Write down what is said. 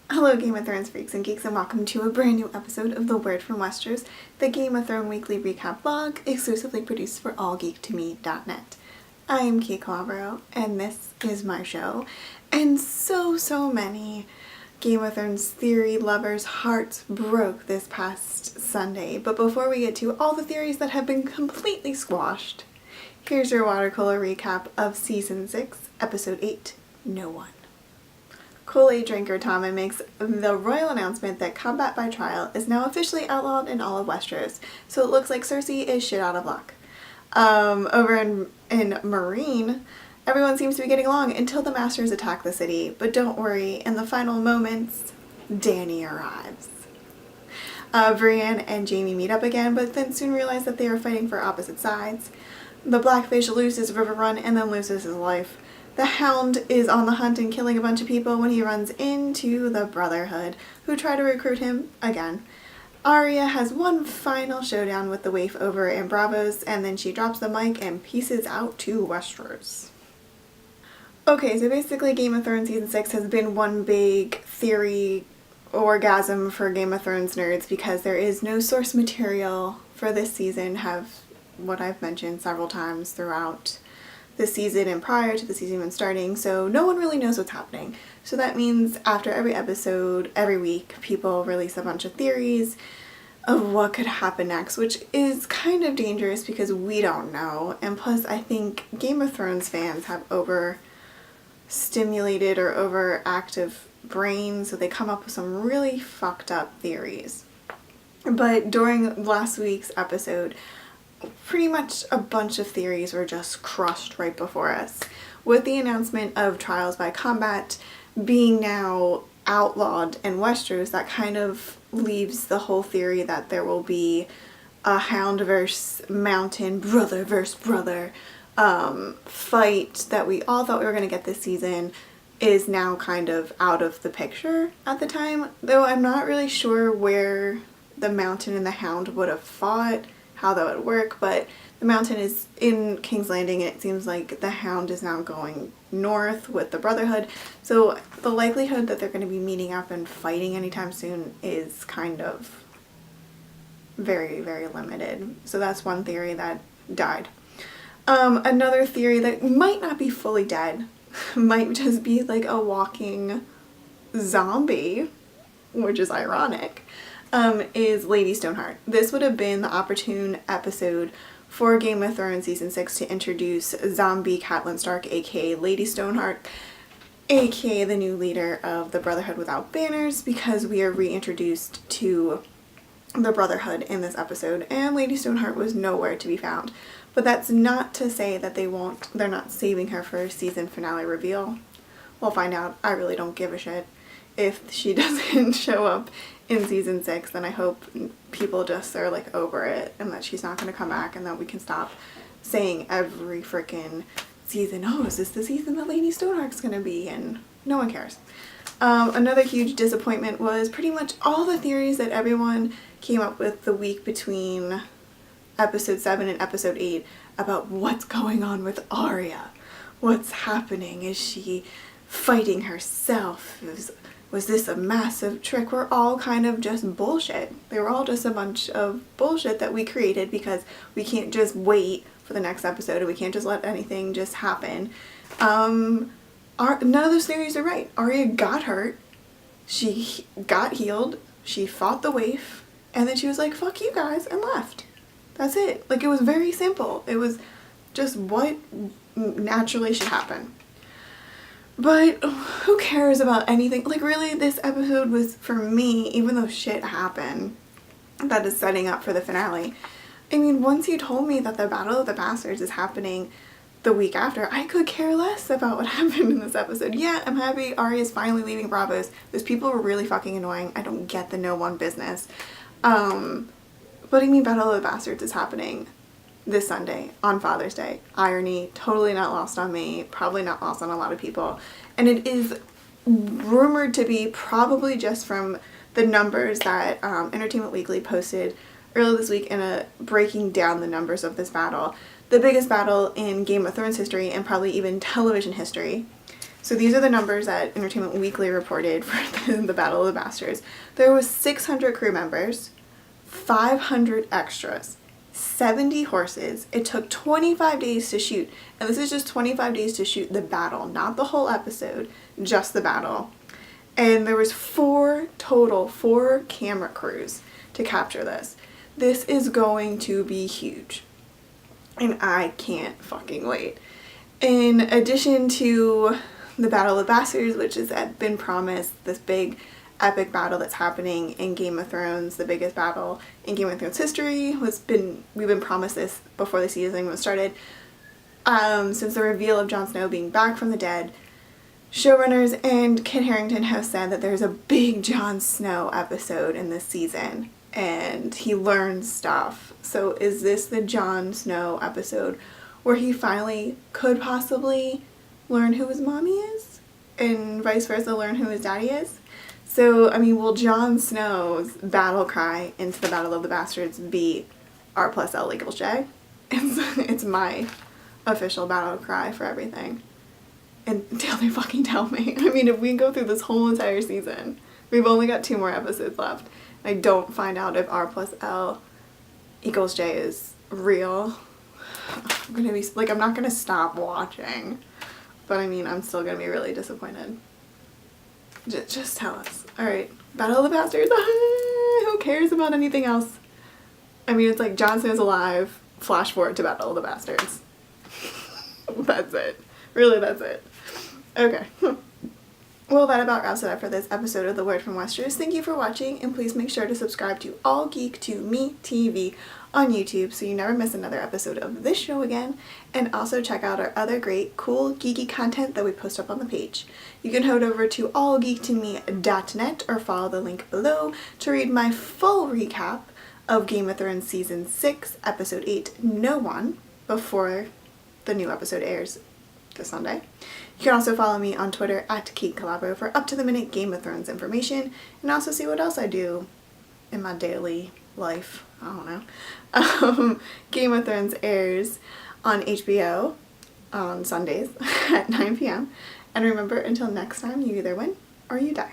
Hello Game of Thrones freaks and geeks, and welcome to a brand new episode of The Word from Westeros, the Game of Thrones weekly recap vlog exclusively produced for AllGeekToMe.net. I am Kait Calabro, and this is my show, and so many Game of Thrones theory lovers' hearts broke this past Sunday. But before we get to all the theories that have been completely squashed, here's your watercolor recap of Season 6, Episode 8, No One. Kool-Aid drinker Tommen makes the royal announcement that combat by trial is now officially outlawed in all of Westeros, so it looks like Cersei is shit out of luck. Over in Marine, everyone seems to be getting along until the Masters attack the city, but don't worry, in the final moments, Dany arrives. Brienne and Jaime meet up again, but then soon realize that they are fighting for opposite sides. The Blackfish loses River Run and then loses his life. The Hound is on the hunt and killing a bunch of people when he runs into the Brotherhood, who try to recruit him again. Arya has one final showdown with the waif over in Braavos, and then she drops the mic and pieces out to Westeros. Okay, so basically Game of Thrones Season 6 has been one big theory orgasm for Game of Thrones nerds because there is no source material for this season, have what I've mentioned several times throughout the season and prior to the season even starting, so no one really knows what's happening. So that means after every episode, every week, people release a bunch of theories of what could happen next, which is kind of dangerous because we don't know. And plus, I think Game of Thrones fans have overstimulated or overactive brains, so they come up with some really fucked up theories. But during last week's episode, pretty much a bunch of theories were just crushed right before us. With the announcement of trials by combat being now outlawed in Westeros, that kind of leaves the whole theory that there will be a Hound versus Mountain, brother versus brother fight that we all thought we were going to get this season is now kind of out of the picture at the time. Though I'm not really sure where the Mountain and the Hound would have fought, how that would work, but the Mountain is in King's Landing and it seems like the Hound is now going north with the Brotherhood, so the likelihood that they're going to be meeting up and fighting anytime soon is kind of very limited. So that's one theory that died. Another theory that might not be fully dead, might just be like a walking zombie, which is ironic, is Lady Stoneheart. This would have been the opportune episode for Game of Thrones Season 6 to introduce zombie Catelyn Stark, aka Lady Stoneheart, aka the new leader of the Brotherhood Without Banners, because we are reintroduced to the Brotherhood in this episode, and Lady Stoneheart was nowhere to be found. But that's not to say that they're not saving her for a season finale reveal. We'll find out. I really don't give a shit. If she doesn't show up in Season 6, then I hope people just are like over it and that she's not going to come back, and that we can stop saying every freaking season, oh, is this the season that Lady Stoneheart's going to be? And no one cares. Another huge disappointment was pretty much all the theories that everyone came up with the week between Episode 7 and Episode 8 about what's going on with Arya. What's happening? Is she fighting herself? Was this a massive trick? Were all kind of just bullshit. They were all just a bunch of bullshit that we created because we can't just wait for the next episode, and we can't just let anything just happen. None of those theories are right. Arya got hurt, she got healed, she fought the waif, and then she was like, fuck you guys, and left. That's it. Like, it was very simple. It was just what naturally should happen. But who cares about anything? Like, really, this episode was, for me, even though shit happened that is setting up for the finale, I mean, once you told me that the Battle of the Bastards is happening the week after, I could care less about what happened in this episode. Yeah, I'm happy Arya's finally leaving Braavos. Those people were really fucking annoying. I don't get the no one business. But I mean, Battle of the Bastards is happening this Sunday on Father's Day. Irony, totally not lost on me, probably not lost on a lot of people. And it is rumored to be probably just from the numbers that Entertainment Weekly posted earlier this week in breaking down the numbers of this battle. The biggest battle in Game of Thrones history and probably even television history. So these are the numbers that Entertainment Weekly reported for the Battle of the Bastards. There was 600 crew members, 500 extras, 70 horses. It took 25 days to shoot. And this is just 25 days to shoot the battle, not the whole episode, just the battle. And there was 4 camera crews to capture this. This is going to be huge. And I can't fucking wait. In addition to the Battle of the Bastards, which has been promised, this big epic battle that's happening in Game of Thrones, the biggest battle in Game of Thrones history, we've been promised this before the season was started. Since the reveal of Jon Snow being back from the dead, showrunners and Kit Harington have said that there's a big Jon Snow episode in this season, and he learns stuff. So is this the Jon Snow episode where he finally could possibly learn who his mommy is, and vice versa, learn who his daddy is? So, I mean, will Jon Snow's battle cry into the Battle of the Bastards be R+L equals J? It's my official battle cry for everything. Until they fucking tell me. I mean, if we go through this whole entire season, we've only got 2 more episodes left, I don't find out if R+L equals J is real, I'm gonna be, like, I'm not gonna stop watching. But I mean, I'm still gonna be really disappointed. Just tell us. Alright, Battle of the Bastards. Who cares about anything else? I mean, it's like Jon Snow's alive, flash forward to Battle of the Bastards. That's it. Really, that's it. Okay. Well, that about wraps it up for this episode of The Word from Westeros. Thank you for watching, and please make sure to subscribe to AllGeekToMeTV on YouTube so you never miss another episode of this show again, and also check out our other great, cool, geeky content that we post up on the page. You can head over to allgeektome.net or follow the link below to read my full recap of Game of Thrones Season 6, Episode 8, No One, before the new episode airs this Sunday. You can also follow me on Twitter at Kait Calabro for up-to-the-minute Game of Thrones information, and also see what else I do in my daily life. I don't know. Game of Thrones airs on HBO on Sundays at 9 p.m. And remember, until next time, you either win or you die.